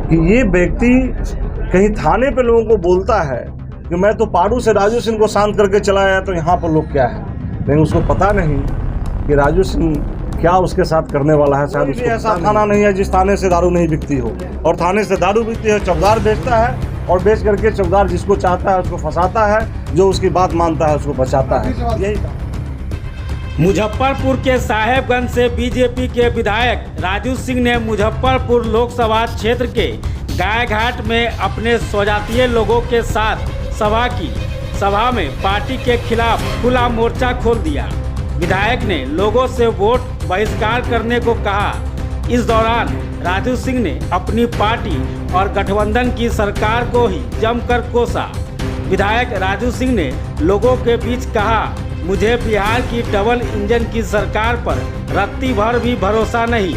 कि ये व्यक्ति कहीं थाने पे लोगों को बोलता है कि मैं तो पारू से राजू सिंह को शांत करके चला आया, तो यहाँ पर लोग क्या है, लेकिन उसको पता नहीं कि राजू सिंह क्या उसके साथ करने वाला है। शायद उसको ऐसा थाना नहीं है जिस थाने से दारू नहीं बिकती हो, और थाने से दारू बिकती है। चौकीदार बेचता है और बेच करके चौकीदार जिसको चाहता है उसको फंसाता है, जो उसकी बात मानता है उसको बचाता है। यही मुजफ्फरपुर के साहेबगंज से बीजेपी के विधायक राजू सिंह ने मुजफ्फरपुर लोकसभा क्षेत्र के गायघाट में अपने स्वजातीय लोगों के साथ सभा की। सभा में पार्टी के खिलाफ खुला मोर्चा खोल दिया। विधायक ने लोगों से वोट बहिष्कार करने को कहा। इस दौरान राजू सिंह ने अपनी पार्टी और गठबंधन की सरकार को ही जमकर कोसा। विधायक राजू सिंह ने लोगों के बीच कहा, मुझे बिहार की डबल इंजन की सरकार पर रत्ती भर भी भरोसा नहीं।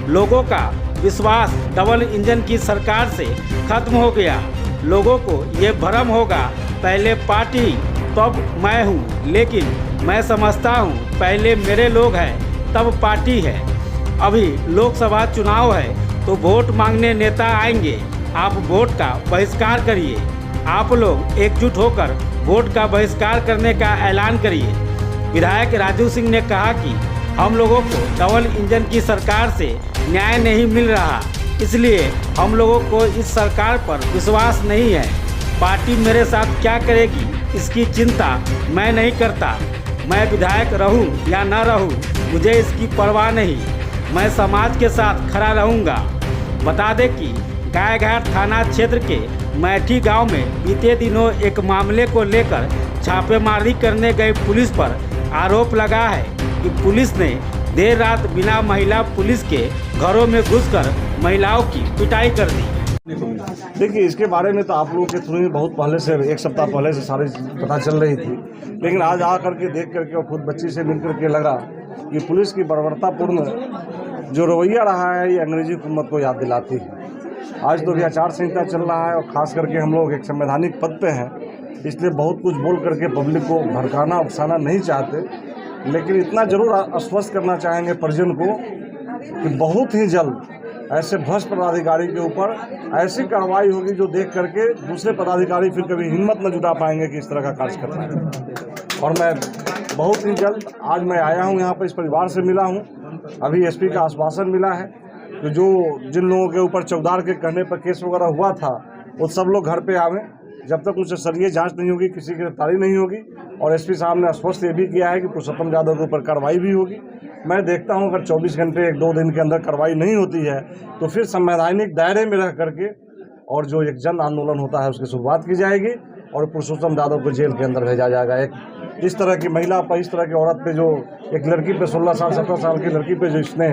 लोगों का विश्वास डबल इंजन की सरकार से खत्म हो गया। लोगों को ये भ्रम होगा पहले पार्टी तब मैं हूँ, लेकिन मैं समझता हूँ पहले मेरे लोग हैं तब पार्टी है। अभी लोकसभा चुनाव है तो वोट मांगने नेता आएंगे। आप वोट का बहिष्कार करिए। आप लोग एकजुट होकर वोट का बहिष्कार करने का ऐलान करिए। विधायक राजू सिंह ने कहा कि हम लोगों को डबल इंजन की सरकार से न्याय नहीं मिल रहा, इसलिए हम लोगों को इस सरकार पर विश्वास नहीं है। पार्टी मेरे साथ क्या करेगी इसकी चिंता मैं नहीं करता। मैं विधायक रहूं या न रहूं, मुझे इसकी परवाह नहीं। मैं समाज के साथ खड़ा रहूंगा। बता दें कि गायघाट थाना क्षेत्र के मैठी गांव में बीते दिनों एक मामले को लेकर छापेमारी करने गई पुलिस पर आरोप लगा है कि पुलिस ने देर रात बिना महिला पुलिस के घरों में घुसकर महिलाओं की पिटाई कर दी। देखिए, इसके बारे में तो आप लोगों के थ्रू ही बहुत पहले से, एक सप्ताह पहले से सारी पता चल रही थी, लेकिन आज आ करके देख करके और खुद बच्ची से मिल करके लगा कि पुलिस की बर्बरतापूर्ण जो रवैया रहा है ये अंग्रेजी हुकूमत को याद दिलाती है। आज तो भी आचार संहिता चल रहा है और ख़ास करके हम लोग एक संवैधानिक पद पे हैं, इसलिए बहुत कुछ बोल करके पब्लिक को भड़काना उकसाना नहीं चाहते, लेकिन इतना ज़रूर आश्वस्त करना चाहेंगे परिजन को कि बहुत ही जल्द ऐसे भ्रष्ट पदाधिकारी के ऊपर ऐसी कार्रवाई होगी जो देख करके दूसरे पदाधिकारी फिर कभी हिम्मत न जुटा पाएंगे कि इस तरह का कार्य करना है। और मैं बहुत ही जल्द, आज मैं आया हूँ यहाँ पर, इस परिवार से मिला हूँ। अभी एसपी का आश्वासन मिला है कि जो जिन लोगों के ऊपर चौकीदार के कहने पर केस वगैरह हुआ था वो सब लोग घर पे आवें, जब तक उनसे सरिये जांच नहीं होगी किसी की गिरफ्तारी नहीं होगी। और एसपी साहब ने आश्वस्त ये भी किया है कि पुरुषोत्तम यादव के ऊपर कार्रवाई भी होगी। मैं देखता हूं अगर 24 घंटे 1-2 दिन के अंदर कार्रवाई नहीं होती है तो फिर संवैधानिक दायरे में रह करके और जो एक जन आंदोलन होता है उसकी शुरुआत की जाएगी और पुरुषोत्तम यादव को जेल के अंदर भेजा जाएगा। एक इस तरह की महिला पर, इस तरह की औरत पे, जो एक लड़की पे, 16 साल 17 साल की लड़की पे जो इसने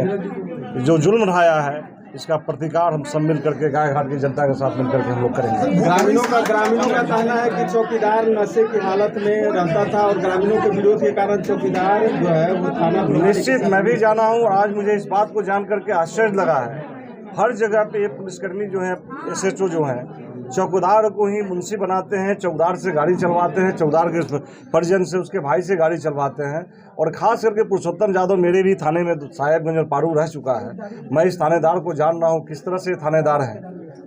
जो जुल्म ढाया है, इसका प्रतिकार हम सब मिल करके गायघाट की जनता के साथ मिल करके हम लोग करेंगे। ग्रामीणों का कहना है कि चौकीदार नशे की हालत में रहता था और ग्रामीणों के विरोध के कारण चौकीदार जो है वो थाना। निश्चित मैं भी जाना हूँ। आज मुझे इस बात को जान करके आश्चर्य लगा है, हर जगह पे ये पुलिसकर्मी जो है, SHO जो है, चौकीदार को ही मुंशी बनाते हैं, चौकीदार से गाड़ी चलवाते हैं, चौकीदार के परिजन से, उसके भाई से गाड़ी चलवाते हैं। और खास करके पुरुषोत्तम यादव मेरे भी थाने में साहेबगंज और पारू रह चुका है। मैं इस थानेदार को जान रहा हूँ किस तरह से थानेदार है।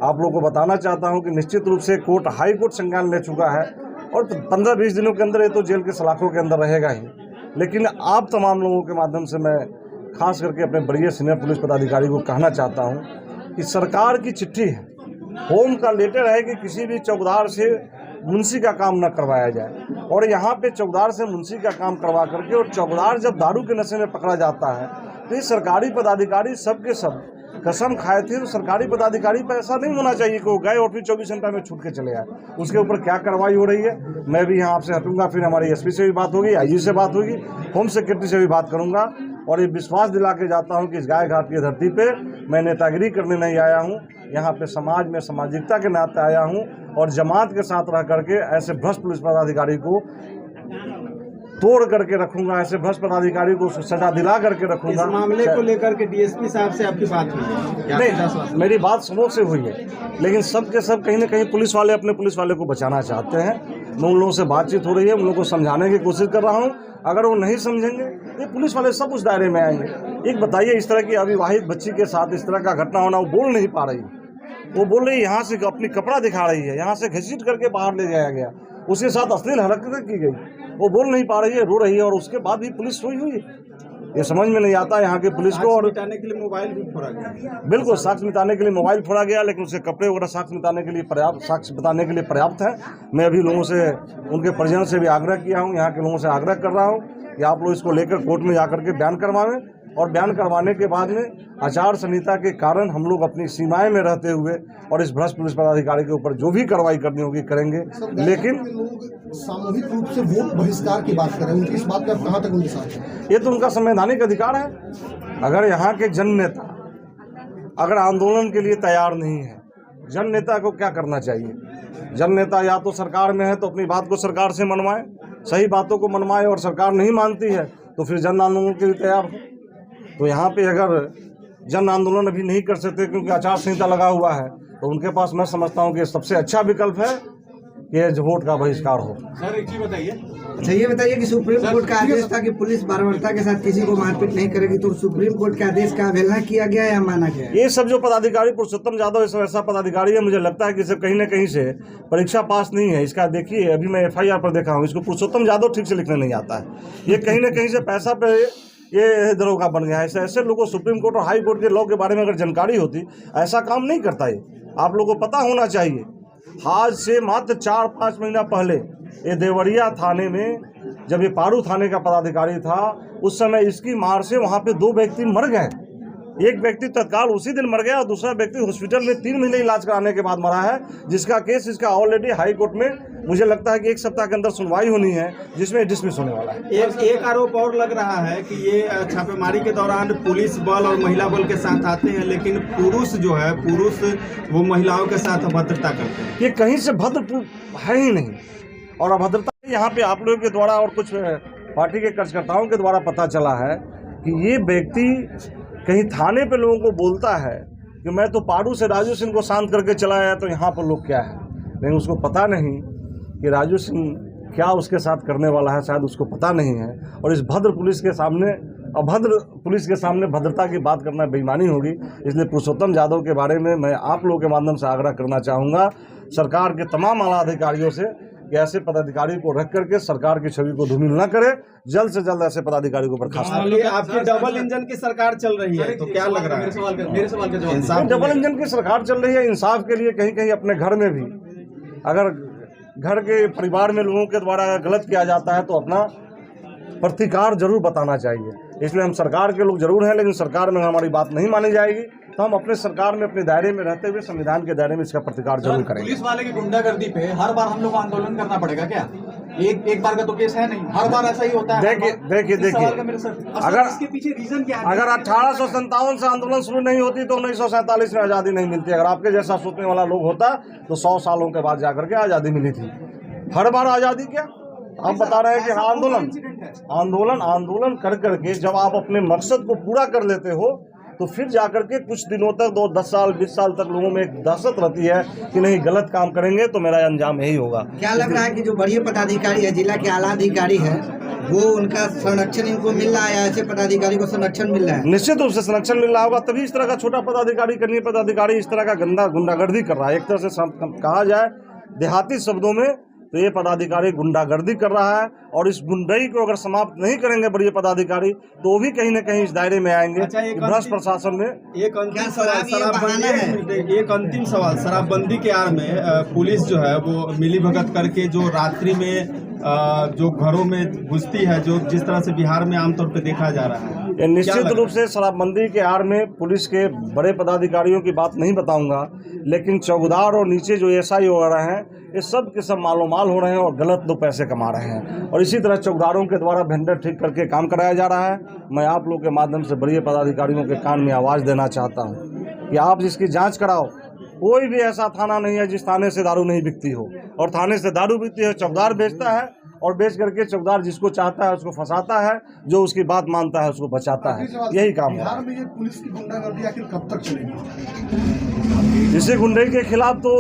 आप लोगों को बताना चाहता हूँ कि निश्चित रूप से कोर्ट, हाई कोर्ट संज्ञान ले चुका है और 15-20 दिनों के अंदर ये तो जेल के सलाखों के अंदर रहेगा ही। लेकिन आप तमाम लोगों के माध्यम से मैं खास करके अपने बड़े सीनियर पुलिस पदाधिकारी को कहना चाहता हूँ कि सरकार की चिट्ठी है, होम का लेटर है कि किसी भी चौकीदार से मुंशी का काम न करवाया जाए। और यहाँ पे चौकीदार से मुंशी का काम करवा करके, और चौकीदार जब दारू के नशे में पकड़ा जाता है तो ये सरकारी पदाधिकारी सब के सब कसम खाए थे। तो सरकारी पदाधिकारी पर ऐसा नहीं होना चाहिए कि वो गए और फिर 24 घंटा में छूट के चले आए। उसके ऊपर क्या कार्रवाई हो रही है, मैं भी यहाँ आपसे हटूंगा। फिर हमारी एसपी से भी बात होगी, IG से बात होगी, होम सेक्रेटरी से भी बात करूंगा। और ये विश्वास दिला के जाता हूँ कि इस गायघाट की धरती पे मैं नेतागिरी करने नहीं आया हूँ, यहाँ पे समाज में सामाजिकता के नाते आया हूँ और जमात के साथ रह करके ऐसे भ्रष्ट पुलिस पदाधिकारी को तोड़ करके रखूंगा, ऐसे भ्रष्ट पदाधिकारी को सजा दिला करके रखूंगा। इस मामले को लेकर के DSP साहब से आपकी बात हुई है? नहीं, मेरी बात समूह से हुई है, लेकिन सब के सब कहीं ना कहीं पुलिस वाले अपने पुलिस वाले को बचाना चाहते हैं। मैं उन लोगों से बातचीत हो रही है, उन लोगों को समझाने की कोशिश कर रहा हूँ। अगर वो नहीं समझेंगे ये पुलिस वाले सब उस दायरे में आएंगे। एक बताइए, इस तरह की अविवाहित बच्ची के साथ इस तरह का घटना होना, वो बोल नहीं पा रही, वो बोल रही यहाँ से अपनी कपड़ा दिखा रही है, यहाँ से घसीट करके बाहर ले जाया गया, उसके साथ अश्लील हरकतें की गई, वो बोल नहीं पा रही है, रो रही है, और उसके बाद भी पुलिस सोई हुई है। ये समझ में नहीं आता यहाँ की पुलिस को। और मिटाने के लिए मोबाइल भी फोड़ा गया। बिल्कुल, साक्ष्य मिटाने के लिए मोबाइल फोड़ा गया, लेकिन उसके कपड़े वगैरह साक्ष्य मिटाने के लिए पर्याप्त, साक्ष्य बताने के लिए पर्याप्त है। मैं अभी लोगों से, उनके परिजन से भी आग्रह किया हूँ, यहाँ के लोगों से आग्रह कर रहा हूँ कि आप लोग इसको लेकर कोर्ट में जाकर के बयान करवाएं, और बयान करवाने के बाद में आचार संहिता के कारण हम लोग अपनी सीमाएं में रहते हुए और इस भ्रष्ट पुलिस पदाधिकारी के ऊपर जो भी कार्रवाई करनी होगी करेंगे। लेकिन लोग सामूहिक रूप से वोट बहिष्कार की बात करें, उनकी इस बात पर कहाँ तक उनके साथ है? ये तो उनका संवैधानिक अधिकार है। अगर यहाँ के जन नेता अगर आंदोलन के लिए तैयार नहीं है, जन नेता को क्या करना चाहिए? जन नेता या तो सरकार में है तो अपनी बात को सरकार से मनवाए, सही बातों को मनवाए, और सरकार नहीं मानती है तो फिर जन आंदोलन के लिए तैयार हो। तो यहाँ पे अगर जन आंदोलन अभी नहीं कर सकते क्योंकि आचार संहिता लगा हुआ है, तो उनके पास मैं समझता हूँ कि सबसे अच्छा विकल्प है कि वोट का बहिष्कार हो। सर एक चीज बताइए। अच्छा ये बताइए कि सुप्रीम कोर्ट का आदेश था कि पुलिस बर्बरता के साथ किसी को मारपीट नहीं करेगी, तो सुप्रीम कोर्ट के आदेश का अवहेलना किया गया या माना गया? ये सब जो पदाधिकारी, पुरुषोत्तम यादव ये सब ऐसा पदाधिकारी है, मुझे लगता है कि इसे कहीं न कहीं से परीक्षा पास नहीं है। इसका देखिए, अभी मैं FIR पर देखा हूँ, इसको पुरुषोत्तम यादव ठीक से लिखने नहीं आता है। ये कहीं न कहीं से पैसा पे ये दरोगा बन गया है। ऐसे लोगों को सुप्रीम कोर्ट और हाई कोर्ट के लॉ के बारे में अगर जानकारी होती, ऐसा काम नहीं करता ये। आप लोगों को पता होना चाहिए, आज से मात्र 4-5 महीना पहले ये देवरिया थाने में, जब ये पारू थाने का पदाधिकारी था, उस समय इसकी मार से वहाँ पे 2 व्यक्ति मर गए। एक व्यक्ति तत्काल उसी दिन मर गया और दूसरा व्यक्ति हॉस्पिटल में 3 महीने इलाज कराने के बाद मरा है, जिसका केस इसका ऑलरेडी हाई कोर्ट में मुझे लगता है कि 1 सप्ताह के अंदर सुनवाई होनी है, जिसमें डिसमिस होने वाला है। एक आरोप और लग रहा है कि ये छापेमारी के दौरान पुलिस बल और महिला बल के साथ आते हैं, लेकिन पुरुष जो है, पुरुष वो महिलाओं के साथ अभद्रता करते हैं। ये कहीं से भद्र है ही नहीं, और अभद्रता यहाँ पे आप लोगों के द्वारा और कुछ पार्टी के कार्यकर्ताओं के द्वारा पता चला है कि ये व्यक्ति कहीं थाने पे लोगों को बोलता है कि मैं तो पारू से राजू सिंह को शांत करके चला आया, तो यहाँ पर लोग क्या है, लेकिन उसको पता नहीं कि राजू सिंह क्या उसके साथ करने वाला है, शायद उसको पता नहीं है। और इस भद्र पुलिस के सामने, अभद्र पुलिस के सामने भद्रता की बात करना बेईमानी होगी। इसलिए पुरुषोत्तम यादव के बारे में मैं आप लोगों के माध्यम से आग्रह करना चाहूँगा सरकार के तमाम आला अधिकारियों से कि ऐसे पदाधिकारी को रख करके सरकार की छवि को धूमिल न करे, जल्द से जल्द ऐसे पदाधिकारी को बर्खास्त करें। आपकी डबल इंजन की सरकार चल रही है, तो क्या लग रहा है? मेरे सवाल का जवाब। डबल इंजन की सरकार चल रही है। इंसाफ के लिए कहीं कहीं अपने घर में भी, अगर घर के परिवार में लोगों के द्वारा गलत किया जाता है तो अपना प्रतिकार जरूर बताना चाहिए। इसलिए हम सरकार के लोग जरूर हैं, लेकिन सरकार में हमारी बात नहीं मानी जाएगी तो हम अपने सरकार में, अपने दायरे में रहते हुए, संविधान के दायरे में इसका प्रतिकार जरूर करेंगे। पुलिस वाले की गुंडागर्दी पे हर बार हम लोग को आंदोलन करना पड़ेगा क्या? एक बार का तो केस है नहीं, हर बार ऐसा ही होता है। देखिए अगर इसके पीछे रीजन क्या है? अगर 1857 से आंदोलन शुरू नहीं होती तो 1947 में आज़ादी नहीं मिलती। अगर आपके जैसा सोचने वाला लोग होता तो 100 सालों के बाद जाकर के आज़ादी मिली थी। हर बार आज़ादी क्या, आप बता रहे हैं कि आंदोलन कर करके जब आप अपने मकसद को पूरा कर लेते हो तो फिर जाकर के कुछ दिनों तक, 10 साल 20 साल तक लोगों में एक दहशत रहती है कि नहीं, गलत काम करेंगे तो मेरा अंजाम यही होगा। क्या लग रहा है कि जो बड़े पदाधिकारी है, जिला के आला अधिकारी है, वो उनका संरक्षण इनको मिल रहा है या ऐसे पदाधिकारी को संरक्षण मिल रहा है? निश्चित रूप से संरक्षण मिल रहा होगा, तभी इस तरह का छोटा पदाधिकारी, कनीय पदाधिकारी इस तरह का गंदा गुंडागर्दी कर रहा है। एक तरह से कहा जाए देहाती शब्दों में तो ये पदाधिकारी गुंडागर्दी कर रहा है, और इस गुंडाई को अगर समाप्त नहीं करेंगे बड़े पदाधिकारी तो भी कहीं न कहीं इस दायरे में आएंगे। अच्छा, भ्रष्ट प्रशासन में एक अंतिम सवाल, शराबबंदी के आड़ में पुलिस जो है वो मिलीभगत करके जो रात्रि में जो घरों में घुसती है, जो जिस तरह से बिहार में आमतौर पे देखा जा रहा है, निश्चित रूप से शराबबंदी के आड़ में पुलिस के बड़े पदाधिकारियों की बात नहीं बताऊंगा, लेकिन चौकीदार और नीचे जो SI वगैरह हैं, ये सब के सब मालोमाल हो रहे हैं और गलत 2 पैसे कमा रहे हैं। और इसी तरह चौकीदारों के द्वारा वेंडर ठीक करके काम कराया जा रहा है। मैं आप लोग के माध्यम से बड़े पदाधिकारियों के कान में आवाज़ देना चाहता हूँ कि आप इसकी जाँच कराओ। कोई भी ऐसा थाना नहीं है जिस थाने से दारू नहीं बिकती हो, और थाने से दारू बिकती है चौकीदार बेचता है, और बेच करके चौकीदार जिसको चाहता है उसको फंसाता है, जो उसकी बात मानता है उसको बचाता है। यही काम है। बिहार में ये पुलिस की गुंडागर्दी आखिर कब तक चलेगी? इसी गुंडे के खिलाफ तो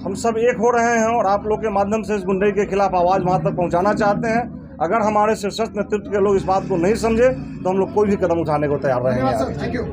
हम सब एक हो रहे हैं, और आप लोग के माध्यम से इस गुंडे के खिलाफ आवाज़ वहाँ तक पहुँचाना चाहते हैं। अगर हमारे शीर्षस्थ नेतृत्व के लोग इस बात को नहीं समझे तो हम लोग कोई भी कदम उठाने को तैयार रहेंगे। Thank you.